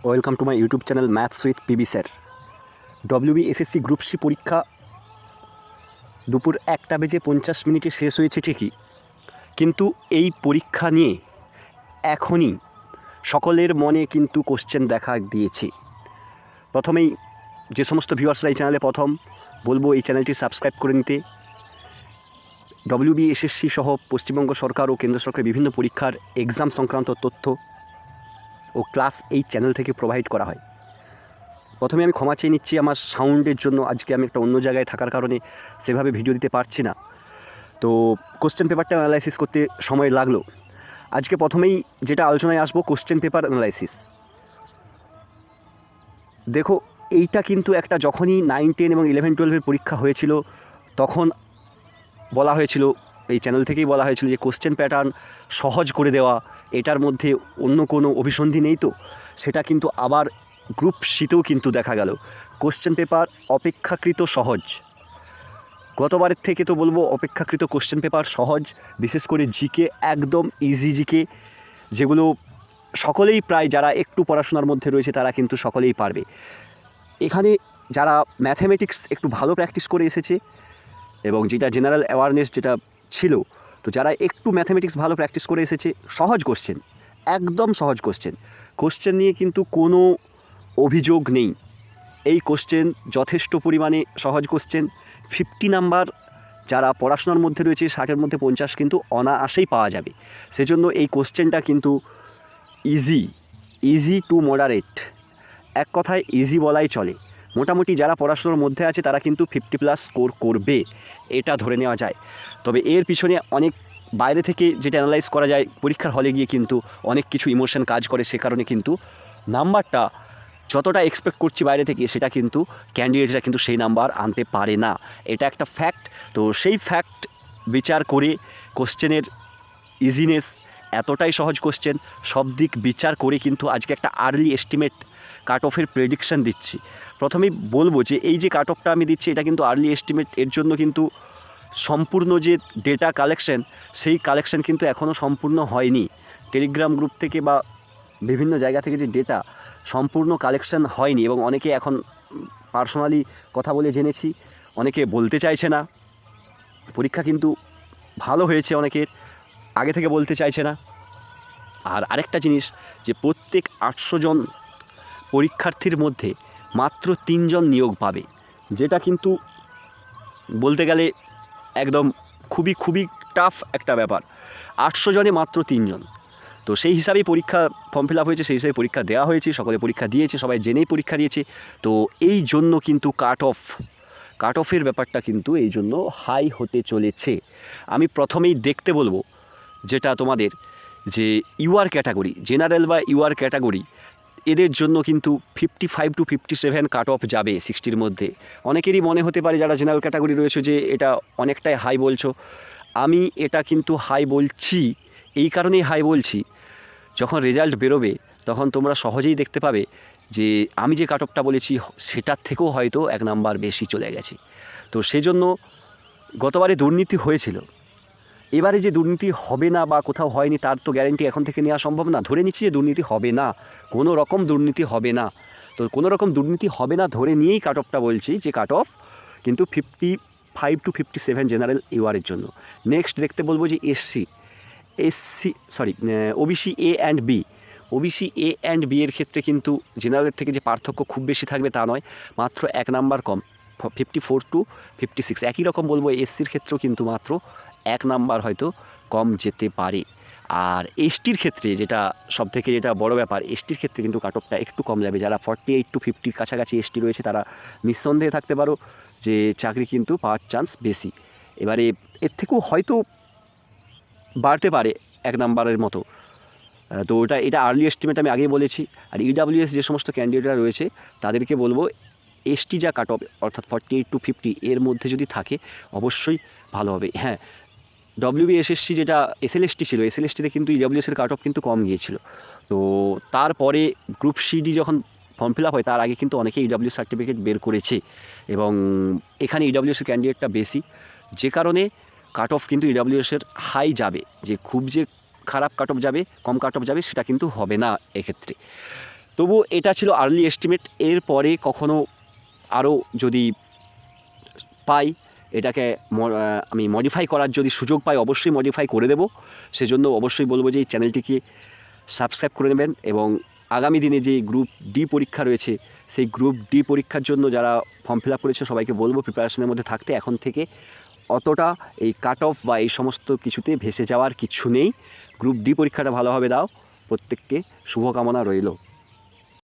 Welcome to my YouTube channel maths with PB sir. WBSSC group C পরীক্ষা দুপুর 1:50 শেষ হয়েছে ঠিকই, কিন্তু এই পরীক্ষা নিয়ে এখনই সকলের মনে কিন্তু কোশ্চেন দেখা দিয়েছে। প্রথমেই যে সমস্ত ভিউয়ার্সরা এই চ্যানেলে প্রথম, বলবো এই চ্যানেলটি সাবস্ক্রাইব করে নিতে। WBSSC সহ পশ্চিমবঙ্গ সরকার ও কেন্দ্র সরকারের বিভিন্ন পরীক্ষার এক্সাম সংক্রান্ত তথ্য ও ক্লাস এই চ্যানেল থেকে প্রোভাইড করা হয়। প্রথমে আমি ক্ষমা চেয়ে নিচ্ছি আমার সাউন্ডের জন্য, আজকে আমি একটা অন্য জায়গায় থাকার কারণে সেভাবে ভিডিও দিতে পারছি না। তো কোশ্চেন পেপারটা অ্যানালাইসিস করতে সময় লাগলো। আজকে প্রথমেই যেটা আলোচনায় আসবো, কোশ্চেন পেপার অ্যানালাইসিস। দেখো, এইটা কিন্তু একটা যখনই 9, 10 এবং 11, 12-এর পরীক্ষা হয়েছিল তখন বলা হয়েছিল, এই চ্যানেল থেকেই বলা হয়েছিল যে কোশ্চেন প্যাটার্ন সহজ করে দেওয়া, এটার মধ্যে অন্য কোনো অভিসন্ধি নেই। তো সেটা কিন্তু আবার গ্রুপ সিতেও কিন্তু দেখা গেল কোশ্চেন পেপার অপেক্ষাকৃত সহজ। গতবারের থেকে তো বলবো অপেক্ষাকৃত কোশ্চেন পেপার সহজ, বিশেষ করে জিকে একদম ইজি জিকে, যেগুলো সকলেই প্রায় যারা একটু পড়াশোনার মধ্যে রয়েছে তারা কিন্তু সকলেই পারবে। এখানে যারা ম্যাথামেটিক্স একটু ভালো প্র্যাকটিস করে এসেছে এবং যেটা জেনারেল অ্যাওয়ারনেস যেটা ছিল, তো যারা একটু ম্যাথামেটিক্স ভালো প্র্যাকটিস করে এসেছে, সহজ কোশ্চেন, একদম সহজ কোশ্চেন নিয়ে কিন্তু কোনো অভিযোগ নেই। এই কোশ্চেন যথেষ্ট পরিমাণে সহজ কোশ্চেন। 50 নাম্বার যারা পড়াশোনার মধ্যে রয়েছে, 60-এর মধ্যে 50 কিন্তু অনায়াসেই পাওয়া যাবে। সেজন্য এই কোশ্চেনটা কিন্তু ইজি টু মডারেট, এক কথায় ইজি বলাই চলে। মোটামুটি যারা পড়াশোনার মধ্যে আছে তারা কিন্তু 50+ স্কোর করবে, এটা ধরে নেওয়া যায়। তবে এর পিছনে অনেক বাইরে থেকে যেটা অ্যানালাইজ করা যায়, পরীক্ষার হলে গিয়ে কিন্তু অনেক কিছু ইমোশন কাজ করে, সে কারণে কিন্তু নাম্বারটা যতটা এক্সপেক্ট করছি বাইরে থেকে, সেটা কিন্তু ক্যান্ডিডেটরা কিন্তু সেই নাম্বার আনতে পারে না, এটা একটা ফ্যাক্ট। তো সেই ফ্যাক্ট বিচার করে কোশ্চেনের ইজিনেস, এতটাই সহজ কোশ্চেন, সব দিক বিচার করে কিন্তু আজকে একটা আর্লি এস্টিমেট কাট অফের প্রেডিকশান দিচ্ছি। প্রথমেই বলবো যে এই যে কাট অফটা আমি দিচ্ছি, এটা কিন্তু আর্লি এস্টিমেট, এর জন্য কিন্তু সম্পূর্ণ যে ডেটা কালেকশন, সেই কালেকশন কিন্তু এখনও সম্পূর্ণ হয়নি। টেলিগ্রাম গ্রুপ থেকে বা বিভিন্ন জায়গা থেকে যে ডেটা সম্পূর্ণ কালেকশন হয়নি, এবং অনেকে এখন পার্সোনালি কথা বলে জেনেছি, অনেকে বলতে চাইছে না। পরীক্ষা কিন্তু ভালো হয়েছে অনেকের, আগে থেকে বলতে চাইছে না। আর আরেকটা জিনিস, যে প্রত্যেক 800 জন পরীক্ষার্থীর মধ্যে মাত্র 3 জন নিয়োগ পাবে, যেটা কিন্তু বলতে গেলে একদম খুবই টাফ একটা ব্যাপার। 800 জনে মাত্র 3 জন, তো সেই হিসাবেই পরীক্ষা ফর্ম ফিল আপ হয়েছে, সেই হিসাবে পরীক্ষা দেওয়া হয়েছে, সকলে পরীক্ষা দিয়েছে, সবাই জেনেই পরীক্ষা দিয়েছে। তো এই জন্য কিন্তু কাট অফের ব্যাপারটা কিন্তু এই জন্য হাই হতে চলেছে। আমি প্রথমেই দেখতে বলবো যেটা তোমাদের, যে ইউআর ক্যাটাগরি, জেনারেল বা ইউআর ক্যাটাগরি, এদের জন্য কিন্তু 55 to 57 কাট অফ যাবে 60-র মধ্যে। অনেকেরই মনে হতে পারে যারা জেনারেল ক্যাটাগরি রয়েছে যে এটা অনেকটাই হাই বলছো। আমি এটা কিন্তু হাই বলছি, এই কারণেই হাই বলছি, যখন রেজাল্ট বেরোবে তখন তোমরা সহজেই দেখতে পাবে যে আমি যে কাট অফটা বলেছি সেটার থেকেও হয়তো 1 নাম্বার বেশি চলে গেছে। তো সেজন্য গতবারে দুর্নীতি হয়েছিল, এবারে যে দুর্নীতি হবে না বা কোথাও হয়নি তার তো গ্যারেন্টি এখন থেকে নেওয়া সম্ভব না। ধরে নিচ্ছি যে দুর্নীতি হবে না, কোনো রকম দুর্নীতি হবে না। তো কোনো রকম দুর্নীতি হবে না ধরে নিয়েই কাট অফটা বলছি, যে কাট অফ কিন্তু 55 to 57 জেনারেল ইউআরের জন্য। নেক্সট দেখতে বলবো যে OBC A and B. OBC A and B এর ক্ষেত্রে কিন্তু জেনারেলের থেকে যে পার্থক্য খুব বেশি থাকবে তা নয়, মাত্র 1 নাম্বার কম, 54 to 56। একই রকম বলবো এসসির ক্ষেত্রেও কিন্তু মাত্র 1 নাম্বার হয়তো কম যেতে পারে। আর এসটির ক্ষেত্রে যেটা সবথেকে যেটা বড় ব্যাপার, এসটির ক্ষেত্রে কিন্তু কাট অফটা একটু কম যাবে। যারা 48 to 50-র কাছাকাছি এসটি রয়েছে তারা নিঃসন্দেহে থাকতে পারো যে চাকরি কিন্তু পাওয়ার চান্স বেশি। এবারে এর থেকেও হয়তো বাড়তে পারে 1 নাম্বারের মতো। তো এটা আর্লি এস্টিমেট আমি আগেই বলেছি। আর ইডাব্লিউএস যে সমস্ত ক্যান্ডিডেটরা রয়েছে তাদেরকে বলবো, এসটি যা কাট অফ অর্থাৎ 48 to 50 এর মধ্যে যদি থাকে অবশ্যই ভালো হবে। হ্যাঁ, WBSSC যেটা এসএলএসটি ছিল, এসএলএসটিতে কিন্তু ইডাব্লিউএসের কাট অফ কিন্তু কম গিয়েছিল। তো তারপরে গ্রুপ সিডি যখন ফর্ম ফিল আপ হয় তার আগে কিন্তু অনেকে ইডাব্লিউ সার্টিফিকেট বের করেছে, এবং এখানে ইডাব্লিউএসের ক্যান্ডিডেটটা বেশি, যে কারণে কাট অফ কিন্তু ইডাব্লিউএসের হাই যাবে। যে খুব যে খারাপ কাট অফ যাবে, কম কাট অফ যাবে, সেটা কিন্তু হবে না এক্ষেত্রে। তবু এটা ছিল আর্লি এস্টিমেট। এরপরে কখনো আরও যদি পাই এটাকে আমি মডিফাই করার যদি সুযোগ পাই অবশ্যই মডিফাই করে দেবো। সেজন্য অবশ্যই বলবো যে এই চ্যানেলটিকে সাবস্ক্রাইব করে নেবেন এবং আগামী দিনে যে গ্রুপ ডি পরীক্ষা রয়েছে সেই গ্রুপ ডি পরীক্ষার জন্য যারা ফর্ম ফিল আপ করেছে সবাইকে বলবো প্রিপারেশনের মধ্যে থাকতে। এখন থেকে অতটা এই কাট অফ বা এই সমস্ত কিছুতে ভেসে যাওয়ার কিছু নেই। গ্রুপ ডি পরীক্ষাটা ভালোভাবে দাও। প্রত্যেককে শুভকামনা রইল।